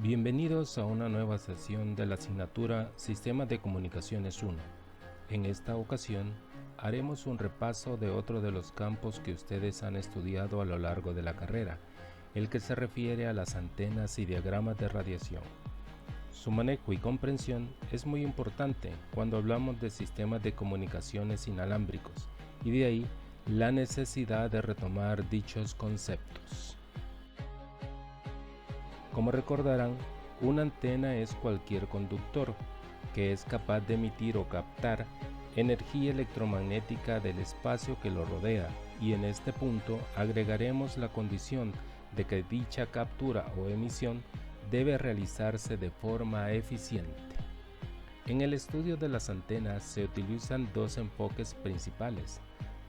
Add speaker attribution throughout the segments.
Speaker 1: Bienvenidos a una nueva sesión de la asignatura Sistemas de Comunicaciones 1. En esta ocasión, haremos un repaso de otro de los campos que ustedes han estudiado a lo largo de la carrera, el que se refiere a las antenas y diagramas de radiación. Su manejo y comprensión es muy importante cuando hablamos de sistemas de comunicaciones inalámbricos, y de ahí la necesidad de retomar dichos conceptos. Como recordarán, una antena es cualquier conductor que es capaz de emitir o captar energía electromagnética del espacio que lo rodea, y en este punto agregaremos la condición de que dicha captura o emisión debe realizarse de forma eficiente. En el estudio de las antenas se utilizan dos enfoques principales: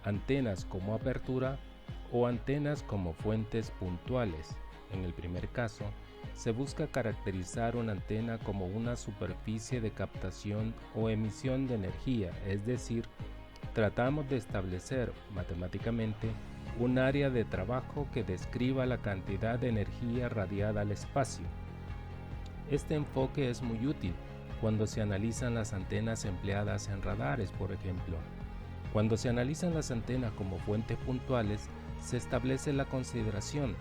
Speaker 1: antenas como apertura o antenas como fuentes puntuales. En el primer caso, se busca caracterizar una antena como una superficie de captación o emisión de energía, es decir, tratamos de establecer matemáticamente un área de trabajo que describa la cantidad de energía radiada al espacio. Este enfoque es muy útil cuando se analizan las antenas empleadas en radares, por ejemplo. Cuando se analizan las antenas como fuentes puntuales, se establece la consideración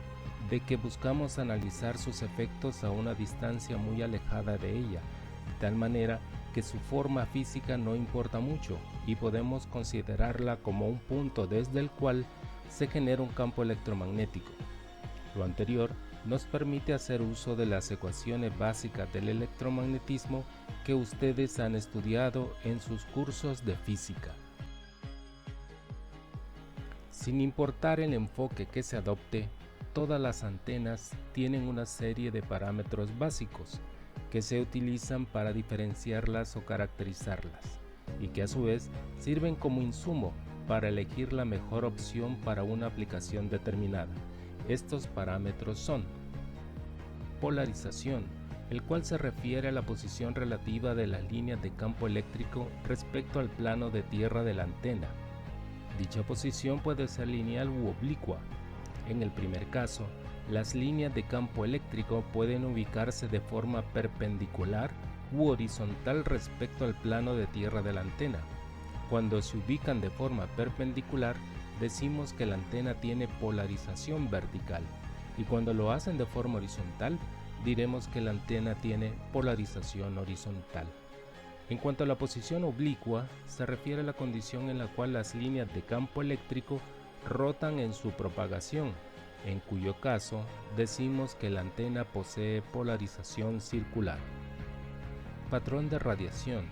Speaker 1: de que buscamos analizar sus efectos a una distancia muy alejada de ella, de tal manera que su forma física no importa mucho y podemos considerarla como un punto desde el cual se genera un campo electromagnético. Lo anterior nos permite hacer uso de las ecuaciones básicas del electromagnetismo que ustedes han estudiado en sus cursos de física. Sin importar el enfoque que se adopte, todas las antenas tienen una serie de parámetros básicos que se utilizan para diferenciarlas o caracterizarlas, y que a su vez sirven como insumo para elegir la mejor opción para una aplicación determinada. Estos parámetros son: polarización, el cual se refiere a la posición relativa de las líneas de campo eléctrico respecto al plano de tierra de la antena. Dicha posición puede ser lineal u oblicua. En el primer caso, las líneas de campo eléctrico pueden ubicarse de forma perpendicular u horizontal respecto al plano de tierra de la antena. Cuando se ubican de forma perpendicular, decimos que la antena tiene polarización vertical, y cuando lo hacen de forma horizontal, diremos que la antena tiene polarización horizontal. En cuanto a la posición oblicua, se refiere a la condición en la cual las líneas de campo eléctrico rotan en su propagación, en cuyo caso decimos que la antena posee polarización circular. Patrón de radiación.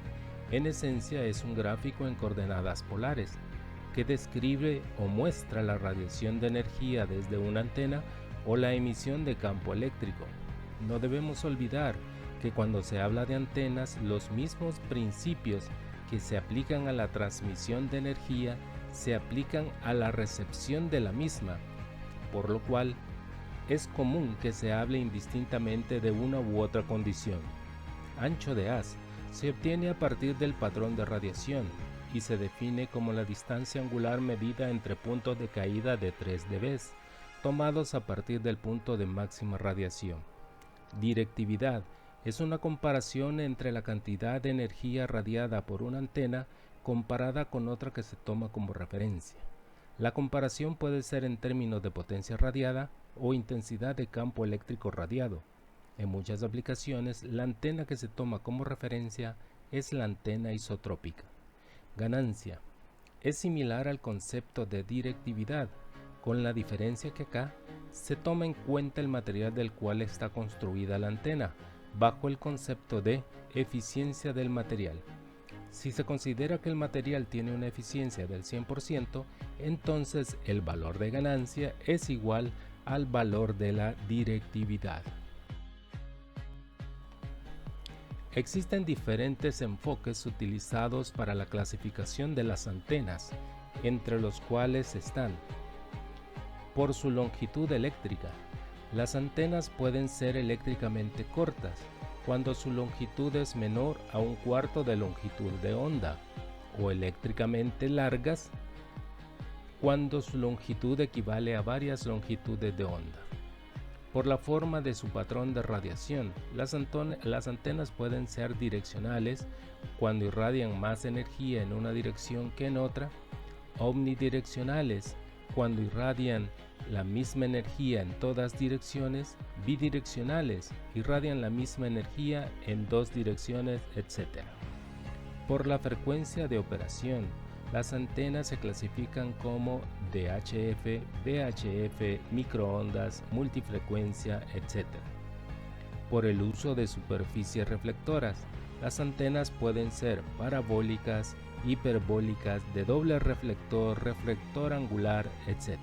Speaker 1: En esencia es un gráfico en coordenadas polares que describe o muestra la radiación de energía desde una antena o la emisión de campo eléctrico. No debemos olvidar que cuando se habla de antenas, los mismos principios que se aplican a la transmisión de energía se aplican a la recepción de la misma, por lo cual es común que se hable indistintamente de una u otra condición. Ancho de haz se obtiene a partir del patrón de radiación y se define como la distancia angular medida entre puntos de caída de 3 dB, tomados a partir del punto de máxima radiación. Directividad es una comparación entre la cantidad de energía radiada por una antena comparada con otra que se toma como referencia. La comparación puede ser en términos de potencia radiada o intensidad de campo eléctrico radiado. En muchas aplicaciones, la antena que se toma como referencia es la antena isotrópica. Ganancia. Es similar al concepto de directividad, con la diferencia que acá se toma en cuenta el material del cual está construida la antena, bajo el concepto de eficiencia del material. Si se considera que el material tiene una eficiencia del 100%, entonces el valor de ganancia es igual al valor de la directividad. Existen diferentes enfoques utilizados para la clasificación de las antenas, entre los cuales están: por su longitud eléctrica. Las antenas pueden ser eléctricamente cortas, cuando su longitud es menor a 1/4 de longitud de onda, o eléctricamente largas, cuando su longitud equivale a varias longitudes de onda. Por la forma de su patrón de radiación, las antenas pueden ser direccionales cuando irradian más energía en una dirección que en otra, omnidireccionales cuando irradian la misma energía en todas direcciones, bidireccionales, irradian la misma energía en dos direcciones, etc. Por la frecuencia de operación, las antenas se clasifican como DHF, VHF, microondas, multifrecuencia, etc. Por el uso de superficies reflectoras, las antenas pueden ser parabólicas, hiperbólicas, de doble reflector, reflector angular, etc.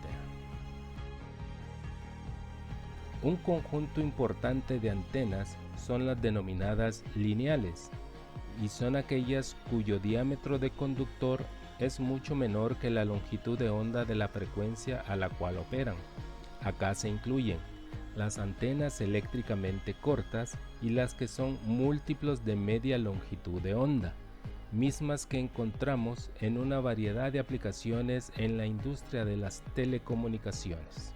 Speaker 1: Un conjunto importante de antenas son las denominadas lineales, y son aquellas cuyo diámetro de conductor es mucho menor que la longitud de onda de la frecuencia a la cual operan. Acá se incluyen las antenas eléctricamente cortas y las que son múltiplos de media longitud de onda, mismas que encontramos en una variedad de aplicaciones en la industria de las telecomunicaciones.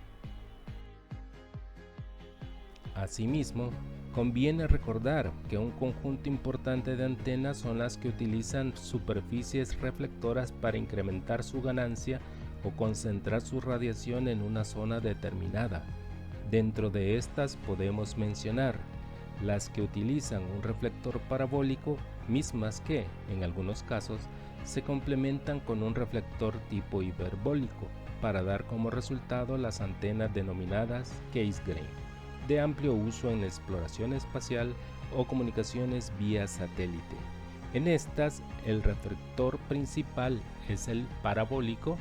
Speaker 1: Asimismo, conviene recordar que un conjunto importante de antenas son las que utilizan superficies reflectoras para incrementar su ganancia o concentrar su radiación en una zona determinada. Dentro de estas podemos mencionar las que utilizan un reflector parabólico, mismas que, en algunos casos, se complementan con un reflector tipo hiperbólico para dar como resultado las antenas denominadas Cassegrain, de amplio uso en exploración espacial o comunicaciones vía satélite. En estas, el reflector principal es el parabólico,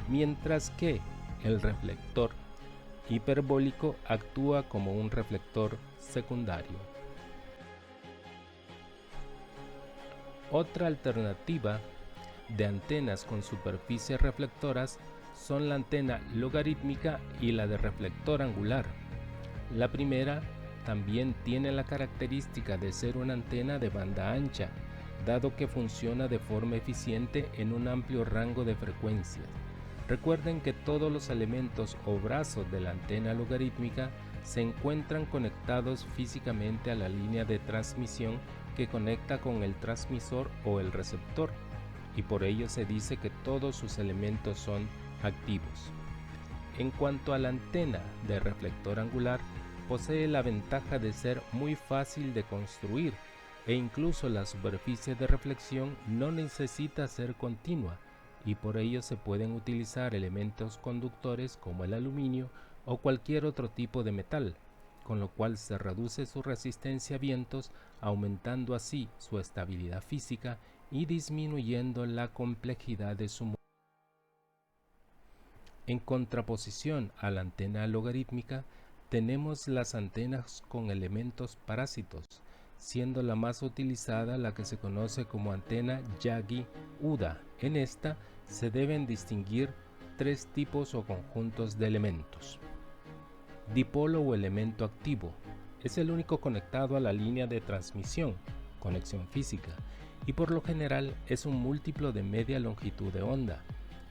Speaker 1: mientras que el reflector hiperbólico actúa como un reflector secundario. Otra alternativa de antenas con superficies reflectoras son la antena logarítmica y la de reflector angular. La primera también tiene la característica de ser una antena de banda ancha, dado que funciona de forma eficiente en un amplio rango de frecuencias. Recuerden que todos los elementos o brazos de la antena logarítmica se encuentran conectados físicamente a la línea de transmisión que conecta con el transmisor o el receptor, y por ello se dice que todos sus elementos son activos. En cuanto a la antena de reflector angular, posee la ventaja de ser muy fácil de construir e incluso la superficie de reflexión no necesita ser continua, y por ello se pueden utilizar elementos conductores como el aluminio o cualquier otro tipo de metal, con lo cual se reduce su resistencia a vientos, aumentando así su estabilidad física y disminuyendo la complejidad de su movimiento. En contraposición a la antena logarítmica, tenemos las antenas con elementos parásitos, siendo la más utilizada la que se conoce como antena Yagi-Uda. En esta se deben distinguir tres tipos o conjuntos de elementos. Dipolo o elemento activo es el único conectado a la línea de transmisión, conexión física, y por lo general es un múltiplo de media longitud de onda,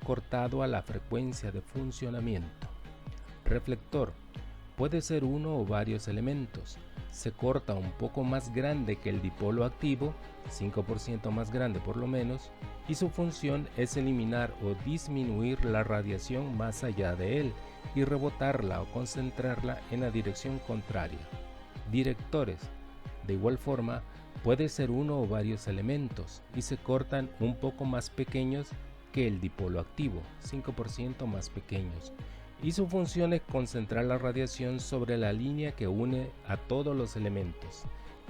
Speaker 1: cortado a la frecuencia de funcionamiento. Reflector puede ser uno o varios elementos. Se corta un poco más grande que el dipolo activo, 5% más grande por lo menos, y su función es eliminar o disminuir la radiación más allá de él y rebotarla o concentrarla en la dirección contraria. Directores, de igual forma, puede ser uno o varios elementos y se cortan un poco más pequeños que el dipolo activo, 5% más pequeños, y su función es concentrar la radiación sobre la línea que une a todos los elementos.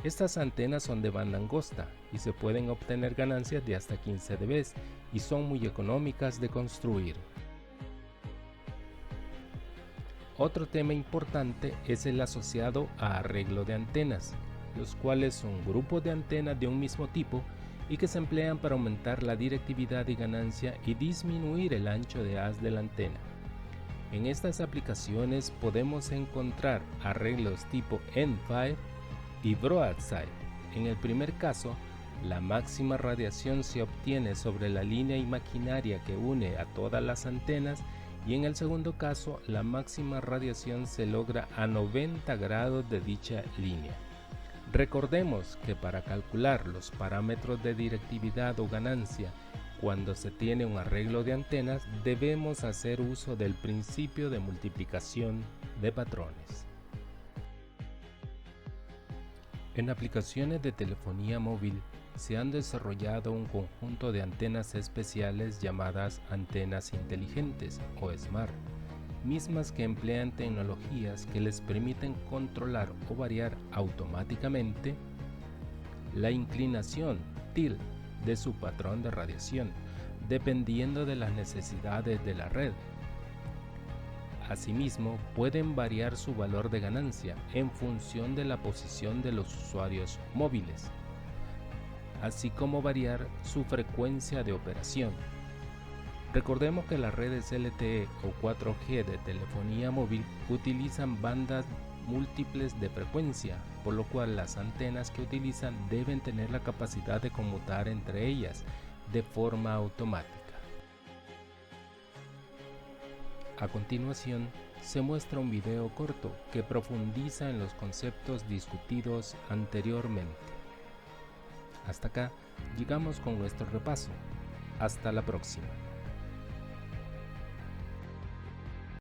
Speaker 1: Estas antenas son de banda angosta y se pueden obtener ganancias de hasta 15 dB y son muy económicas de construir. Otro tema importante es el asociado a arreglo de antenas, los cuales son grupos de antenas de un mismo tipo y que se emplean para aumentar la directividad y ganancia y disminuir el ancho de haz de la antena. En estas aplicaciones podemos encontrar arreglos tipo End-Fire y Broadside. En el primer caso, la máxima radiación se obtiene sobre la línea imaginaria que une a todas las antenas y en el segundo caso la máxima radiación se logra a 90 grados de dicha línea. Recordemos que para calcular los parámetros de directividad o ganancia cuando se tiene un arreglo de antenas, debemos hacer uso del principio de multiplicación de patrones. En aplicaciones de telefonía móvil se han desarrollado un conjunto de antenas especiales llamadas antenas inteligentes o SMART, mismas que emplean tecnologías que les permiten controlar o variar automáticamente la inclinación tilt de su patrón de radiación, dependiendo de las necesidades de la red. Asimismo, pueden variar su valor de ganancia en función de la posición de los usuarios móviles, así como variar su frecuencia de operación. Recordemos que las redes LTE o 4G de telefonía móvil utilizan bandas múltiples de frecuencia, por lo cual las antenas que utilizan deben tener la capacidad de conmutar entre ellas de forma automática. A continuación, se muestra un video corto que profundiza en los conceptos discutidos anteriormente. Hasta acá llegamos con nuestro repaso. Hasta la próxima.